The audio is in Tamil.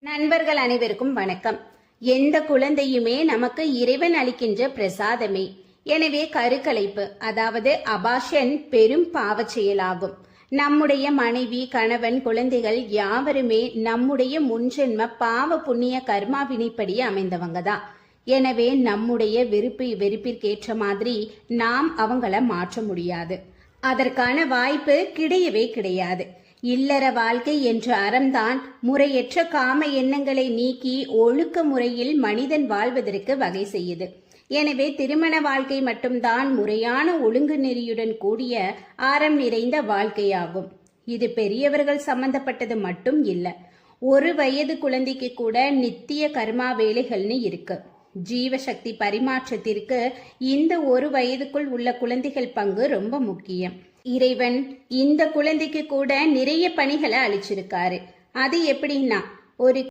நண்பர்கள் அனைவருக்கும் வணக்கம். எந்த குழந்தையுமே நமக்கு இறைவன் அளிக்கின்ற பிரசாதமே. எனவே கருக்கலைப்பு அதாவது அபாஷன் பெரும் பாவச் செயலாகும். நம்முடைய மனைவி, கணவன், குழந்தைகள் யாவருமே நம்முடைய முன்ஜென்ம பாவ புண்ணிய கர்மா வினைப்படி அமைந்தவங்க தான். எனவே நம்முடைய வெறுப்பிற்கேற்ற மாதிரி நாம் அவங்கள மாற்ற முடியாது. அதற்கான வாய்ப்பு கிடையவே கிடையாது. இல்லற வாழ்க்கை என்ற அறம்தான் முறையற்ற காம எண்ணங்களை நீக்கி ஒழுக்க முறையில் மனிதன் வாழ்வதற்கு வகை செய்யுது. எனவே திருமண வாழ்க்கை மட்டும்தான் முறையான ஒழுங்கு நெறியுடன் கூடிய அறம் நிறைந்த வாழ்க்கையாகும். இது பெரியவர்கள் சம்பந்தப்பட்டது மட்டும் இல்ல, ஒரு வயது குழந்தைக்கு கூட நித்திய கர்மா வேலைகள்னு இருக்கு. ஜீவசக்தி பரிமாற்றத்திற்கு இந்த ஒரு வயதுக்குள் உள்ள குழந்தைகள் பங்கு ரொம்ப முக்கியம். இறைவன் இந்த குழந்தைக்கு கூட நிறைய பணிகளை அளிச்சிருக்காரு. அது எப்படின்னா, ஒரு